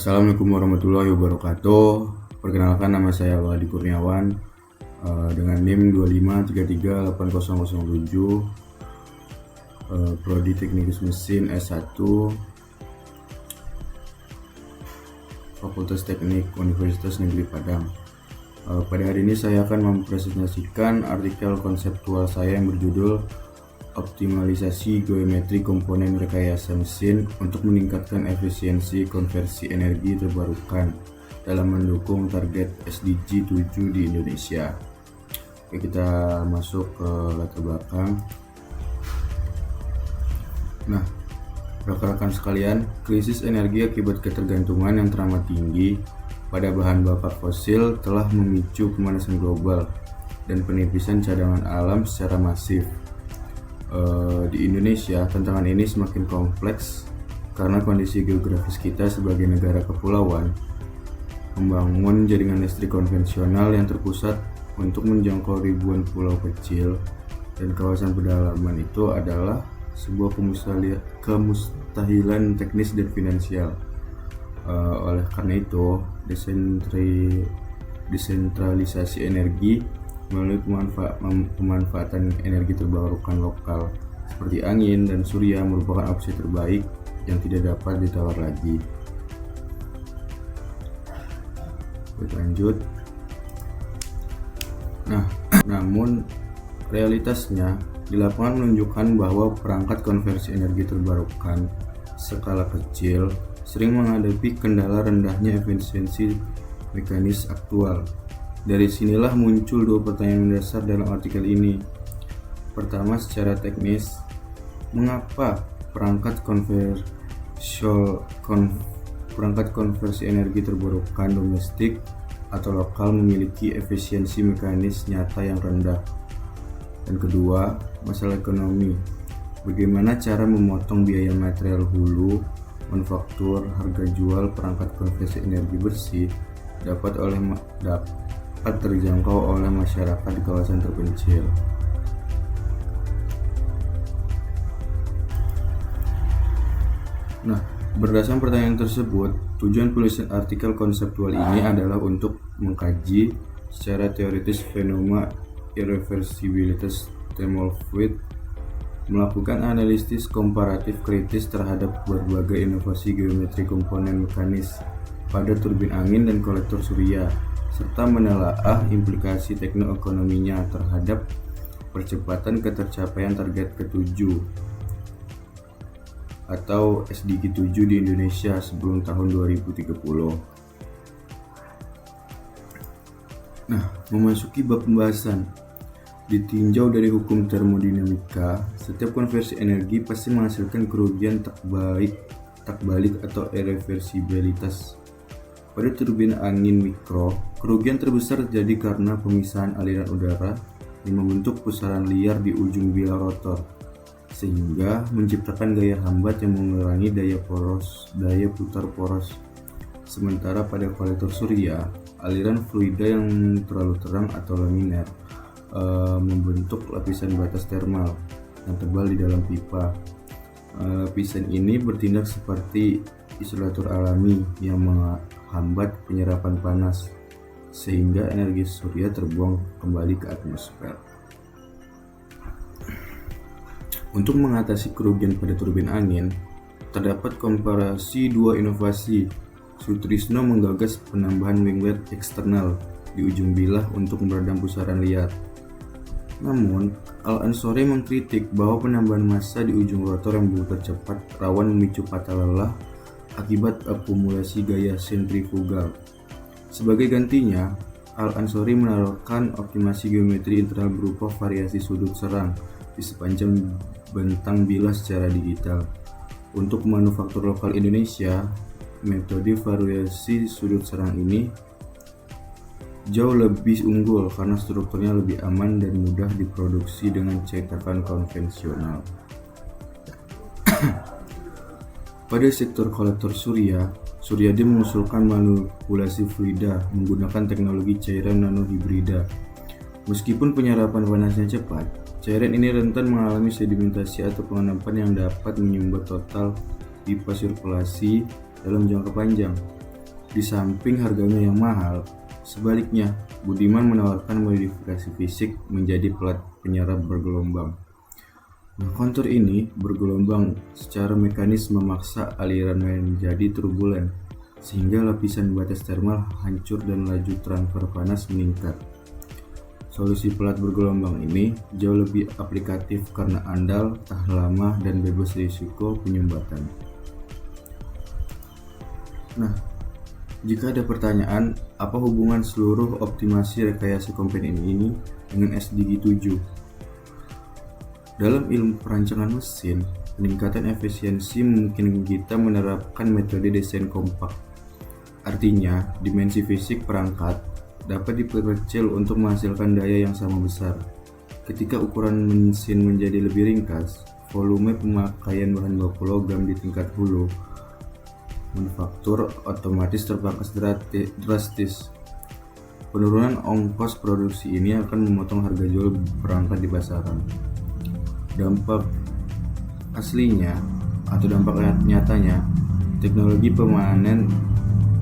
Assalamualaikum warahmatullahi wabarakatuh. Perkenalkan, nama saya Wadi Kurniawan dengan NIM 253380007, Prodi Teknikus Mesin S1, Fakultas Teknik Universitas Negeri Padang. Pada hari ini saya akan mempresentasikan artikel konseptual saya yang berjudul Optimalisasi Geometri Komponen Rekayasa Mesin untuk meningkatkan efisiensi konversi energi terbarukan dalam mendukung target SDG 7 di Indonesia. Oke, kita masuk ke latar belakang. Nah, rekan-rekan sekalian, krisis energi akibat ketergantungan yang teramat tinggi pada bahan bakar fosil telah memicu pemanasan global dan penipisan cadangan alam secara masif. Di Indonesia, tantangan ini semakin kompleks karena kondisi geografis kita sebagai negara kepulauan. Membangun jaringan listrik konvensional yang terpusat untuk menjangkau ribuan pulau kecil dan kawasan pedalaman itu adalah sebuah kemustahilan teknis dan finansial. Oleh karena itu, desentralisasi energi melalui pemanfaatan energi terbarukan lokal seperti angin dan surya merupakan opsi terbaik yang tidak dapat ditawar lagi. Lanjut. Namun realitasnya di lapangan menunjukkan bahwa perangkat konversi energi terbarukan skala kecil sering menghadapi kendala rendahnya efisiensi mekanis aktual. Dari sinilah muncul dua pertanyaan dasar dalam artikel ini. Pertama, secara teknis, mengapa perangkat konversi energi terbarukan domestik atau lokal memiliki efisiensi mekanis nyata yang rendah? Dan kedua, masalah ekonomi. Bagaimana cara memotong biaya material hulu, manufaktur, harga jual perangkat konversi energi bersih dapat terjangkau oleh masyarakat di kawasan terpencil. Nah, berdasarkan pertanyaan tersebut, tujuan penulisan artikel konseptual ini adalah untuk mengkaji secara teoritis fenomena irreversibilitas thermal fluid, melakukan analisis komparatif kritis terhadap berbagai inovasi geometri komponen mekanis pada turbin angin dan kolektor surya, serta menelaah implikasi teknoekonominya terhadap percepatan ketercapaian target ke-7 atau SDG 7 di Indonesia sebelum tahun 2030. Nah, memasuki bab pembahasan. Ditinjau dari hukum termodinamika, setiap konversi energi pasti menghasilkan kerugian tak balik atau irreversibilitas. Pada turbin angin mikro, kerugian terbesar terjadi karena pemisahan aliran udara yang membentuk pusaran liar di ujung bilah rotor, sehingga menciptakan gaya hambat yang mengurangi daya putar poros. Sementara pada kolektor surya, aliran fluida yang terlalu terang atau laminar membentuk lapisan batas termal yang tebal di dalam pipa. Lapisan ini bertindak seperti isolator alami yang menghambat penyerapan panas, sehingga energi surya terbuang kembali ke atmosfer. Untuk mengatasi kerugian pada turbin angin, terdapat komparasi dua inovasi. Sutrisno menggagas penambahan winglet eksternal di ujung bilah untuk meredam pusaran liar. Namun, Al-Ansori mengkritik bahwa penambahan massa di ujung rotor yang berputar cepat rawan memicu patah lelah akibat akumulasi gaya sentrifugal. Sebagai gantinya, Al-Ansori menaruhkan optimasi geometri internal berupa variasi sudut serang di sepanjang bentang bilah secara digital. Untuk manufaktur lokal Indonesia, metode variasi sudut serang ini jauh lebih unggul karena strukturnya lebih aman dan mudah diproduksi dengan cetakan konvensional. Pada sektor kolektor surya, Suryadi mengusulkan manipulasi fluida menggunakan teknologi cairan nanohibrida. Meskipun penyerapan panasnya cepat, cairan ini rentan mengalami sedimentasi atau pengenapan yang dapat menyumbat total pipa sirkulasi dalam jangka panjang. Di samping harganya yang mahal, sebaliknya, Budiman menawarkan modifikasi fisik menjadi pelat penyerap bergelombang. Nah, kontur ini bergelombang secara mekanis memaksa aliran menjadi turbulen, sehingga lapisan batas termal hancur dan laju transfer panas meningkat. Solusi pelat bergelombang ini jauh lebih aplikatif karena andal, tahan lama, dan bebas risiko penyumbatan. Nah, jika ada pertanyaan, apa hubungan seluruh optimasi rekayasa komponen ini dengan SDG 7? Dalam ilmu perancangan mesin, peningkatan efisiensi memungkinkan kita menerapkan metode desain kompak. Artinya, dimensi fisik perangkat dapat diperkecil untuk menghasilkan daya yang sama besar. Ketika ukuran mesin menjadi lebih ringkas, volume pemakaian bahan baku logam di tingkat hulu manufaktur otomatis terpangkas drastis. Penurunan ongkos produksi ini akan memotong harga jual perangkat di pasaran. Dampak aslinya atau dampak nyatanya, teknologi pemanen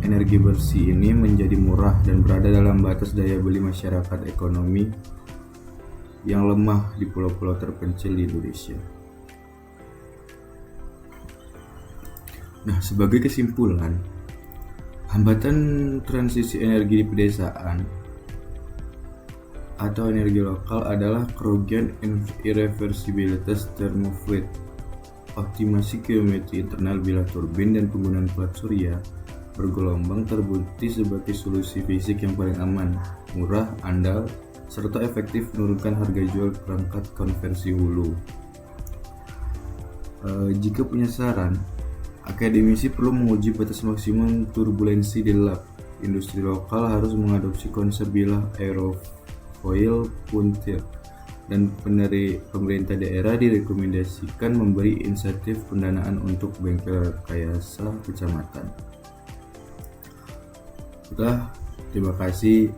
energi bersih ini menjadi murah dan berada dalam batas daya beli masyarakat ekonomi yang lemah di pulau-pulau terpencil di Indonesia. Nah, sebagai kesimpulan, hambatan transisi energi di pedesaan atau energi lokal adalah kerugian irreversibilitas termofluid, optimasi geometri internal bila turbin dan penggunaan pelat surya bergelombang terbukti sebagai solusi fisik yang paling aman, murah, andal, serta efektif menurunkan harga jual perangkat konversi hulu. Jika punya saran, akademisi perlu menguji batas maksimum turbulensi di lab. Industri lokal harus mengadopsi konsep bilah aerofoil puntir, dan pemerintah daerah direkomendasikan memberi insentif pendanaan untuk bengkel rekayasa kecamatan. Terima kasih.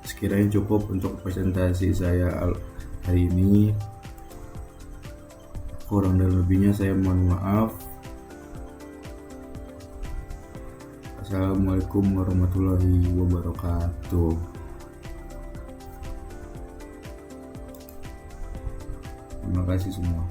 Sekiranya cukup untuk presentasi saya hari ini. Kurang dan lebihnya saya mohon maaf. Assalamualaikum warahmatullahi wabarakatuh. Terima kasih semua.